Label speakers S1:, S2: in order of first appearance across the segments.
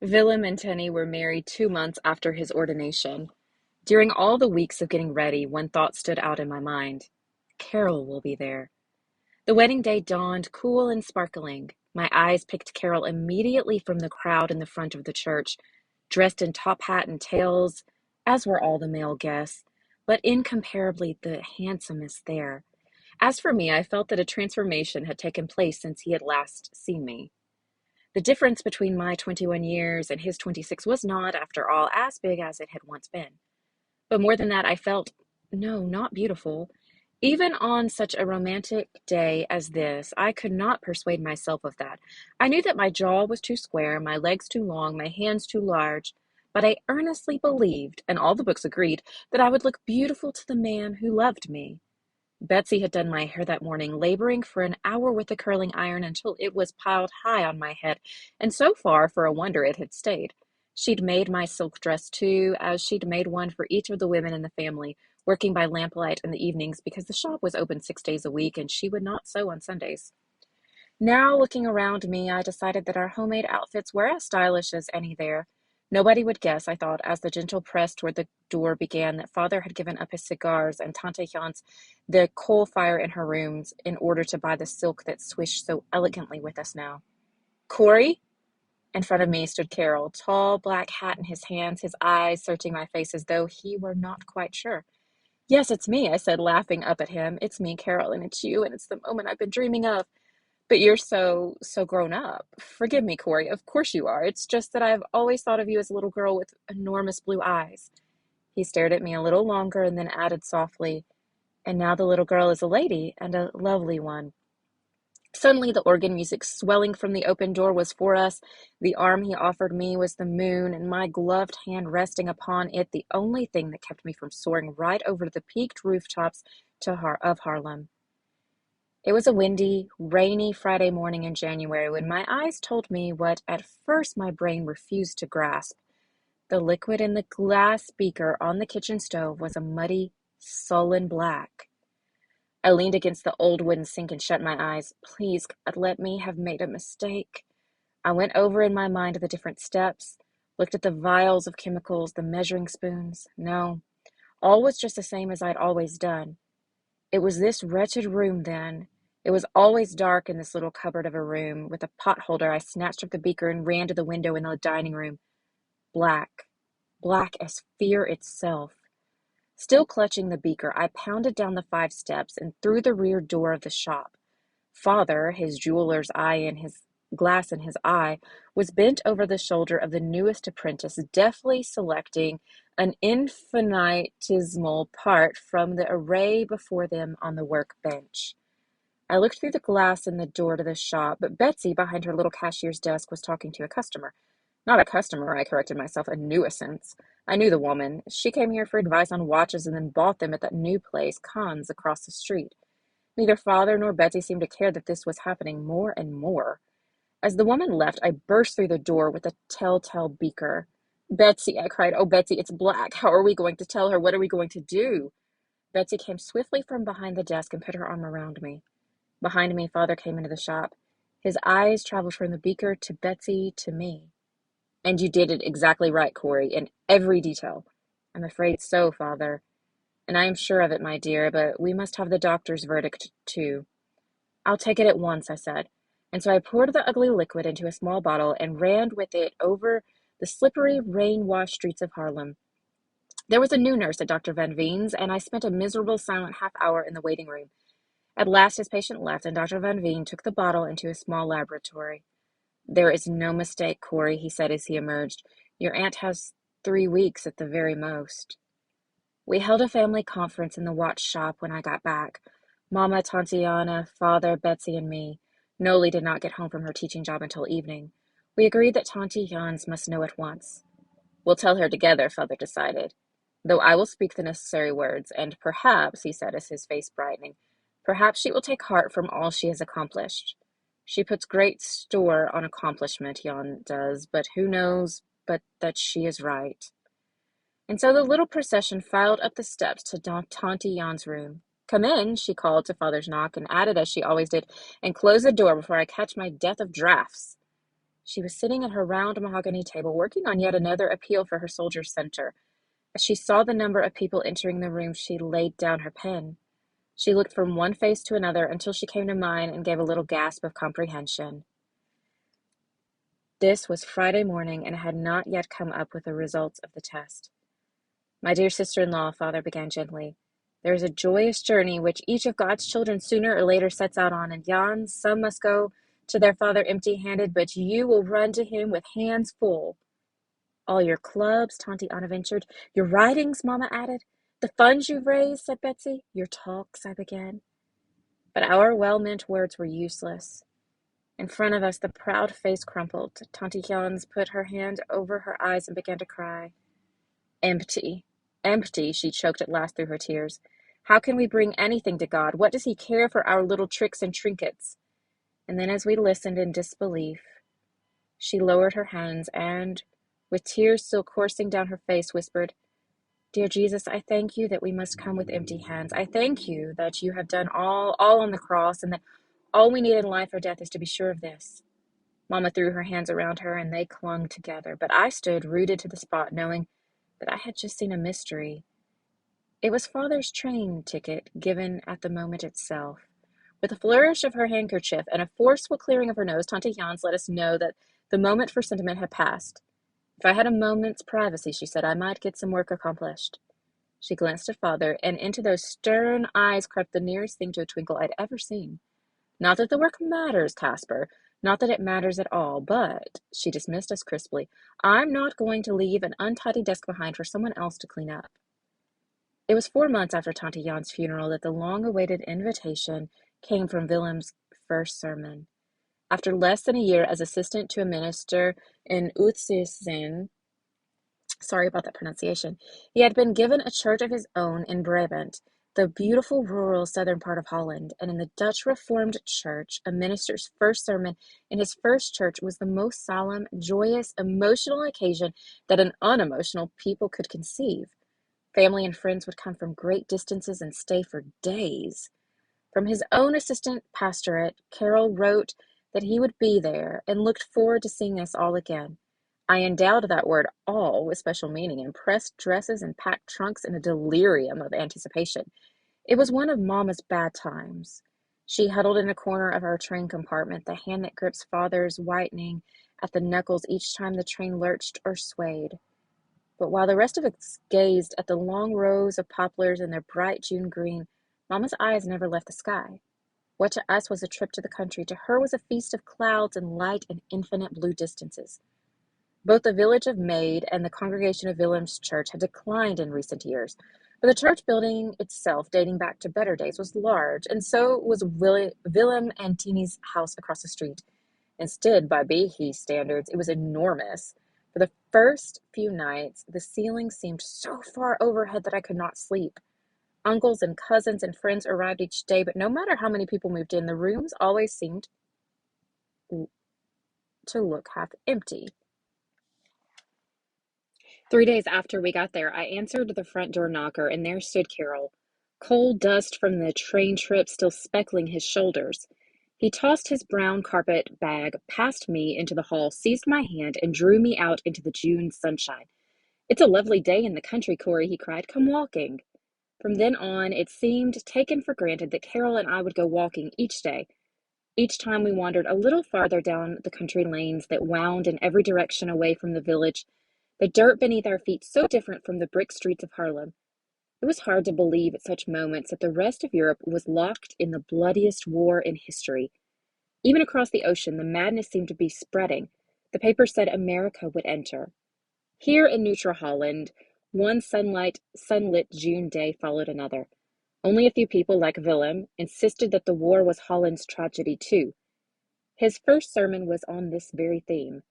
S1: Willem and Tenny were married 2 months after his ordination. During all the weeks of getting ready, one thought stood out in my mind. Carol will be there. The wedding day dawned cool and sparkling. My eyes picked Carol immediately from the crowd in the front of the church, dressed in top hat and tails, as were all the male guests, but incomparably the handsomest there. As for me, I felt that a transformation had taken place since he had last seen me. The difference between my 21 years and his 26 was not, after all, as big as it had once been. But more than that, I felt, no, not beautiful. Even on such a romantic day as this, I could not persuade myself of that. I knew that my jaw was too square, my legs too long, my hands too large, but I earnestly believed, and all the books agreed, that I would look beautiful to the man who loved me. Betsy had done my hair that morning, laboring for an hour with the curling iron until it was piled high on my head, and so far, for a wonder, it had stayed. She'd made my silk dress too, as she'd made one for each of the women in the family, working by lamplight in the evenings because the shop was open 6 days a week and she would not sew on Sundays. Now, looking around me, I decided that our homemade outfits were as stylish as any there. Nobody would guess, I thought, as the gentle press toward the door began, that father had given up his cigars and Tante Jan's the coal fire in her rooms in order to buy the silk that swished so elegantly with us now. Corrie? In front of me stood Carol, tall black hat in his hands, his eyes searching my face as though he were not quite sure. Yes, it's me, I said, laughing up at him. It's me, Carol, and it's you, and it's the moment I've been dreaming of. But you're so grown up. Forgive me, Corey. Of course you are. It's just that I've always thought of you as a little girl with enormous blue eyes. He stared at me a little longer and then added softly, and now the little girl is a lady, and a lovely one. Suddenly the organ music swelling from the open door was for us. The arm he offered me was the moon, and my gloved hand resting upon it the only thing that kept me from soaring right over the peaked rooftops of Harlem. It was a windy, rainy Friday morning in January when my eyes told me what at first my brain refused to grasp. The liquid in the glass beaker on the kitchen stove was a muddy, sullen black. I leaned against the old wooden sink and shut my eyes. Please, God, let me have made a mistake. I went over in my mind the different steps, looked at the vials of chemicals, the measuring spoons. No, all was just the same as I'd always done. It was this wretched room then. It was always dark in this little cupboard of a room. With a potholder, I snatched up the beaker and ran to the window in the dining room. Black, black as fear itself. Still clutching the beaker, I pounded down the 5 steps and through the rear door of the shop. Father, his jeweler's eye and his glass in his eye, was bent over the shoulder of the newest apprentice, deftly selecting an infinitesimal part from the array before them on the workbench. I looked through the glass in the door to the shop, but Betsy, behind her little cashier's desk, was talking to a customer. Not a customer, I corrected myself, a nuisance. I knew the woman. She came here for advice on watches and then bought them at that new place, Kahn's, across the street. Neither father nor Betsy seemed to care that this was happening more and more. As the woman left, I burst through the door with a telltale beaker. Betsy, I cried. Oh, Betsy, it's black. How are we going to tell her? What are we going to do? Betsy came swiftly from behind the desk and put her arm around me. Behind me, father came into the shop. His eyes traveled from the beaker to Betsy to me. And you did it exactly right, Corey, in every detail. I'm afraid so, father. And I am sure of it, my dear, but we must have the doctor's verdict, too. I'll take it at once, I said. And so I poured the ugly liquid into a small bottle and ran with it over the slippery, rain-washed streets of Harlem. There was a new nurse at Dr. Van Veen's, and I spent a miserable, silent half-hour in the waiting room. At last his patient left, and Dr. Van Veen took the bottle into a small laboratory. There is no mistake, Corey, he said as he emerged. Your aunt has 3 weeks at the very most. We held a family conference in the watch shop when I got back. Mama, Tantiana, father, Betsy, and me. Noli did not get home from her teaching job until evening. We agreed that Tanti Jans must know at once. We'll tell her together, father decided. Though I will speak the necessary words, and perhaps, he said as his face brightening, perhaps she will take heart from all she has accomplished. She puts great store on accomplishment, Jan does, but who knows but that she is right. And so the little procession filed up the steps to Tanti Jan's room. Come in, she called to father's knock, and added as she always did, and close the door before I catch my death of draughts. She was sitting at her round mahogany table, working on yet another appeal for her soldiers' center. As she saw the number of people entering the room, she laid down her pen. She looked from one face to another until she came to mine and gave a little gasp of comprehension. This was Friday morning, and had not yet come up with the results of the test. My dear sister-in-law, father began gently, there is a joyous journey which each of God's children sooner or later sets out on, and Jan, some must go to their father empty-handed, but you will run to him with hands full. All your clubs, Tanti Anna ventured. Your writings, Mamma added. The funds you've raised, said Betsy. Your talks, I began. But our well-meant words were useless. In front of us, the proud face crumpled. Tanti Jans put her hand over her eyes and began to cry. Empty, empty, she choked at last through her tears. How can we bring anything to God? What does he care for our little tricks and trinkets? And then as we listened in disbelief, she lowered her hands and, with tears still coursing down her face, whispered, Dear Jesus, I thank you that we must come with empty hands. I thank you that you have done all on the cross, and that all we need in life or death is to be sure of this. Mamma threw her hands around her, and they clung together. But I stood rooted to the spot, knowing that I had just seen a mystery. It was Father's train ticket, given at the moment itself. With a flourish of her handkerchief and a forceful clearing of her nose, Tante Jans let us know that the moment for sentiment had passed. If I had a moment's privacy, she said, I might get some work accomplished. She glanced at Father, and into those stern eyes crept the nearest thing to a twinkle I'd ever seen. Not that the work matters, Casper. Not that it matters at all, but, she dismissed us crisply, I'm not going to leave an untidy desk behind for someone else to clean up. It was 4 months after Tante Jan's funeral that the long-awaited invitation came from Willem's first sermon. After less than a year as assistant to a minister in Utrecht, sorry about that pronunciation, he had been given a church of his own in Brabant, the beautiful rural southern part of Holland, and in the Dutch Reformed Church, a minister's first sermon in his first church was the most solemn, joyous, emotional occasion that an unemotional people could conceive. Family and friends would come from great distances and stay for days. From his own assistant pastorate, Carol wrote that he would be there and looked forward to seeing us all again. I endowed that word all with special meaning and pressed dresses and packed trunks in a delirium of anticipation. It was one of Mamma's bad times. She huddled in a corner of our train compartment, the hand that grips Father's whitening at the knuckles each time the train lurched or swayed. But while the rest of us gazed at the long rows of poplars in their bright June green, Mamma's eyes never left the sky. What to us was a trip to the country, to her was a feast of clouds and light and infinite blue distances. Both the village of Maid and the congregation of Willem's church had declined in recent years, but the church building itself, dating back to better days, was large, and so was Willem and Teeny's house across the street. Instead, by Behe standards, it was enormous. For the first few nights, the ceiling seemed so far overhead that I could not sleep. Uncles and cousins and friends arrived each day, but no matter how many people moved in, the rooms always seemed to look half empty. 3 days after we got there, I answered the front door knocker, and there stood Carol, coal dust from the train trip still speckling his shoulders. He tossed his brown carpet bag past me into the hall, seized my hand, and drew me out into the June sunshine. It's a lovely day in the country, Corrie, he cried. Come walking. From then on, it seemed taken for granted that Carol and I would go walking each day. Each time we wandered a little farther down the country lanes that wound in every direction away from the village, the dirt beneath our feet so different from the brick streets of Haarlem. It was hard to believe at such moments that the rest of Europe was locked in the bloodiest war in history. Even across the ocean, the madness seemed to be spreading. The paper said America would enter. Here in neutral Holland, one sunlit June day followed another. Only a few people, like Willem, insisted that the war was Holland's tragedy too. His first sermon was on this very theme.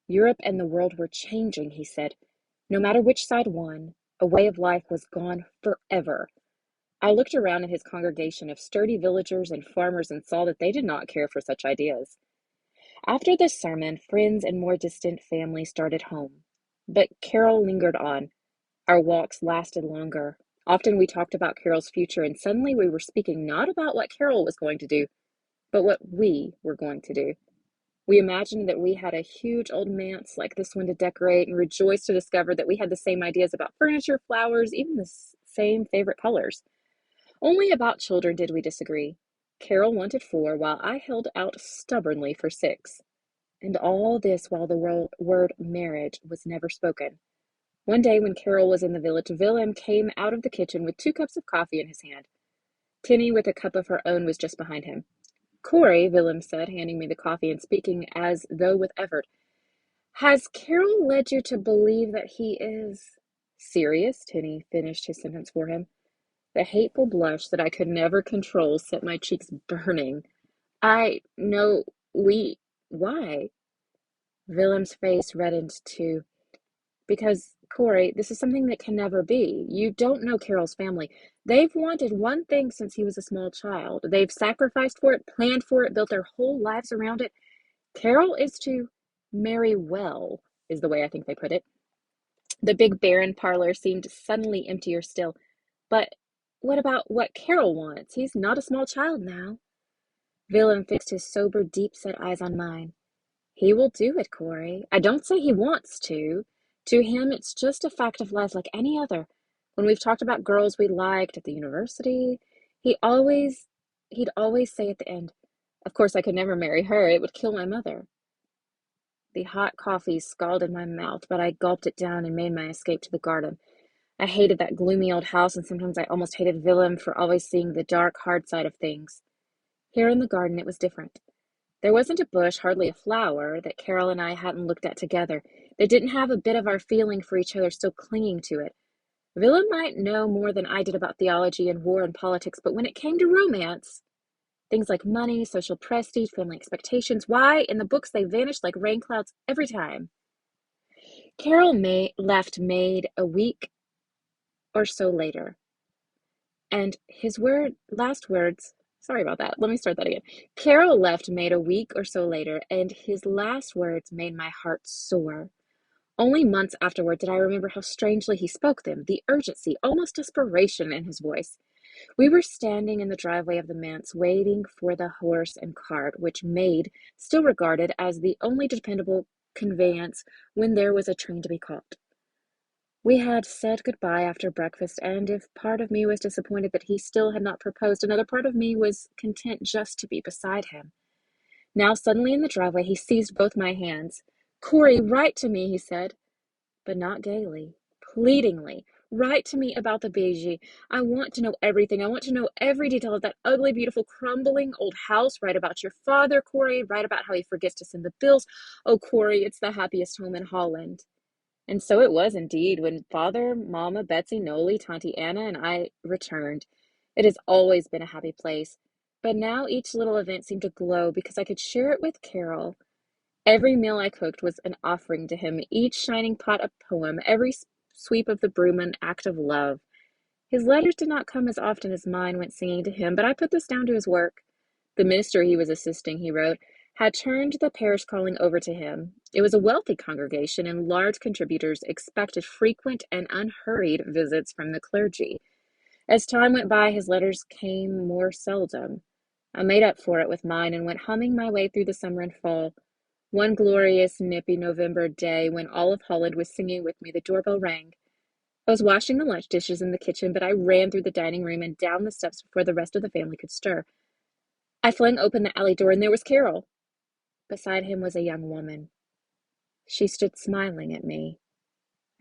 S1: Europe and the world were changing, he said. No matter which side won, a way of life was gone forever. I looked around at his congregation of sturdy villagers and farmers and saw that they did not care for such ideas. After this sermon, friends and more distant family started home. But Carol lingered on. Our walks lasted longer. Often we talked about Carol's future, and suddenly we were speaking not about what Carol was going to do, but what we were going to do. We imagined that we had a huge old manse like this one to decorate and rejoiced to discover that we had the same ideas about furniture, flowers, even the same favorite colors. Only about children did we disagree. Carol wanted 4, while I held out stubbornly for 6. And all this while the word marriage was never spoken. One day when Carol was in the village, Willem came out of the kitchen with 2 cups of coffee in his hand. Tinny, with a cup of her own, was just behind him. Corey, Willem said, handing me the coffee and speaking as though with effort, has Carol led you to believe that he is serious? Tinny finished his sentence for him. The hateful blush that I could never control set my cheeks burning. I know we. Why? Willem's face reddened too. Because, Corey, this is something that can never be. You don't know Carol's family. They've wanted one thing since he was a small child. They've sacrificed for it, planned for it, built their whole lives around it. Carol is to marry well, is the way I think they put it. The big barren parlor seemed suddenly emptier still. But what about what Carol wants? He's not a small child now. Willem fixed his sober, deep-set eyes on mine. He will do it, Corey. I don't say he wants to. To him, it's just a fact of life like any other. When we've talked about girls we liked at the university, he always, he'd always say at the end, of course I could never marry her. It would kill my mother. The hot coffee scalded my mouth, but I gulped it down and made my escape to the garden. I hated that gloomy old house, and sometimes I almost hated Willem for always seeing the dark, hard side of things. Here in the garden it was different. There wasn't a bush, hardly a flower, that Carol and I hadn't looked at together. They didn't have a bit of our feeling for each other still clinging to it. Willem might know more than I did about theology and war and politics, but when it came to romance, things like money, social prestige, family expectations, why, in the books they vanished like rain clouds every time. Carol left Maid a week or so later, and his last words, sorry about that, let me start that again. Carol left Maid a week or so later, and his last words made my heart sore. Only months afterward did I remember how strangely he spoke them, the urgency, almost desperation in his voice. We were standing in the driveway of the manse, waiting for the horse and cart, which Maid still regarded as the only dependable conveyance when there was a train to be caught. We had said goodbye after breakfast, and if part of me was disappointed that he still had not proposed, another part of me was content just to be beside him. Now, suddenly in the driveway, he seized both my hands. Corey, write to me, he said, but not gaily, pleadingly. Write to me about the Beijing. I want to know everything. I want to know every detail of that ugly, beautiful, crumbling old house. Write about your father, Corey. Write about how he forgets to send the bills. Oh, Corey, it's the happiest home in Holland. And so it was indeed when Father, Mama, Betsy, Noli, Tanti Anna, and I returned. It has always been a happy place, but now each little event seemed to glow because I could share it with Carol. Every meal I cooked was an offering to him, each shining pot a poem, every sweep of the broom an act of love. His letters did not come as often as mine went singing to him, but I put this down to his work. The minister he was assisting, he wrote, had turned the parish calling over to him. It was a wealthy congregation, and large contributors expected frequent and unhurried visits from the clergy. As time went by, his letters came more seldom. I made up for it with mine and went humming my way through the summer and fall. One glorious, nippy November day, when all of Holland was singing with me, the doorbell rang. I was washing the lunch dishes in the kitchen, but I ran through the dining room and down the steps before the rest of the family could stir. I flung open the alley door, and there was Carol. Beside him was a young woman. She stood smiling at me.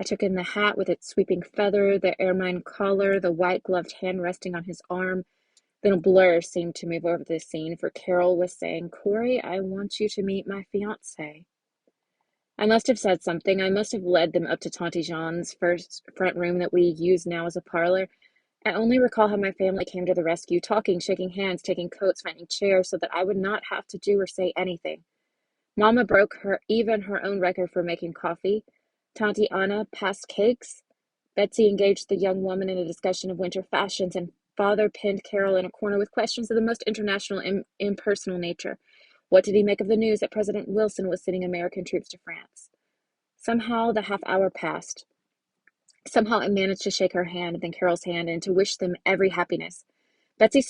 S1: I took in the hat with its sweeping feather, the ermine collar, the white-gloved hand resting on his arm. Then a blur seemed to move over the scene, for Carol was saying, Corey, I want you to meet my fiancé. I must have said something. I must have led them up to Tante Jean's first front room that we use now as a parlor. I only recall how my family came to the rescue, talking, shaking hands, taking coats, finding chairs, so that I would not have to do or say anything. Mama broke even her own record for making coffee. Tanti Anna passed cakes. Betsy engaged the young woman in a discussion of winter fashions, and Father pinned Carol in a corner with questions of the most international and impersonal nature. What did he make of the news that President Wilson was sending American troops to France? Somehow the half hour passed. Somehow I managed to shake her hand and then Carol's hand and to wish them every happiness. Betsy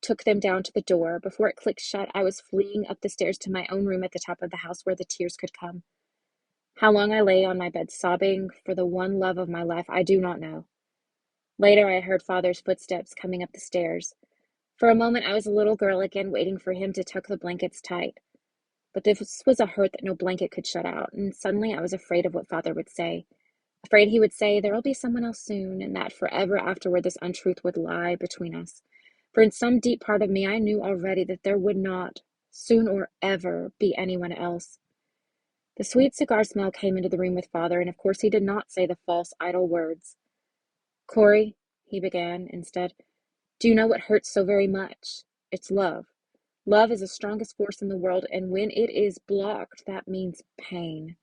S2: took them down to the door. Before it clicked shut, I was fleeing up the stairs to my own room at the top of the house where the tears could come. How long I lay on my bed sobbing for the one love of my life, I do not know. Later, I heard Father's footsteps coming up the stairs. For a moment, I was a little girl again, waiting for him to tuck the blankets tight. But this was a hurt that no blanket could shut out, and suddenly I was afraid of what Father would say. Afraid he would say, there will be someone else soon, and that forever afterward this untruth would lie between us. For in some deep part of me, I knew already that there would not, soon or ever, be anyone else. The sweet cigar smell came into the room with Father, and of course he did not say the false, idle words. Corrie, he began instead, do you know what hurts so very much? It's love. Love is the strongest force in the world, and when it is blocked, that means pain.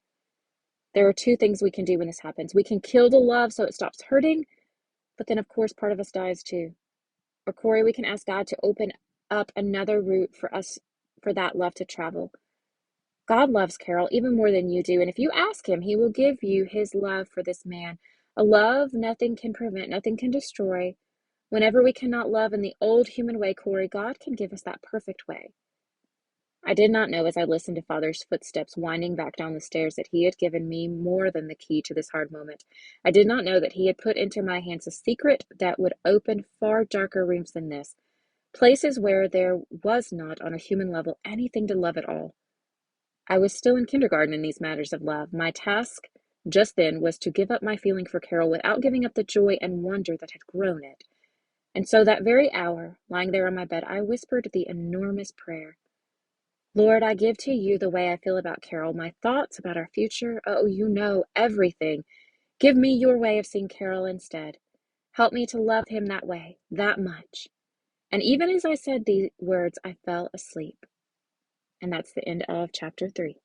S2: There are two things we can do when this happens. We can kill the love so it stops hurting, but then, of course, part of us dies too. Or, Corrie, we can ask God to open up another route for us, for that love to travel. God loves Carol even more than you do, and if you ask him, he will give you his love for this man. A love nothing can prevent, nothing can destroy. Whenever we cannot love in the old human way, Corrie, God can give us that perfect way. I did not know as I listened to Father's footsteps winding back down the stairs that he had given me more than the key to this hard moment. I did not know that he had put into my hands a secret that would open far darker rooms than this, places where there was not, on a human level, anything to love at all. I was still in kindergarten in these matters of love. My task just then was to give up my feeling for Carol without giving up the joy and wonder that had grown it. And so that very hour, lying there on my bed, I whispered the enormous prayer. Lord, I give to you the way I feel about Carol, my thoughts about our future. Oh, you know everything. Give me your way of seeing Carol instead. Help me to love him that way, that much. And even as I said these words, I fell asleep. And that's the end of chapter 3.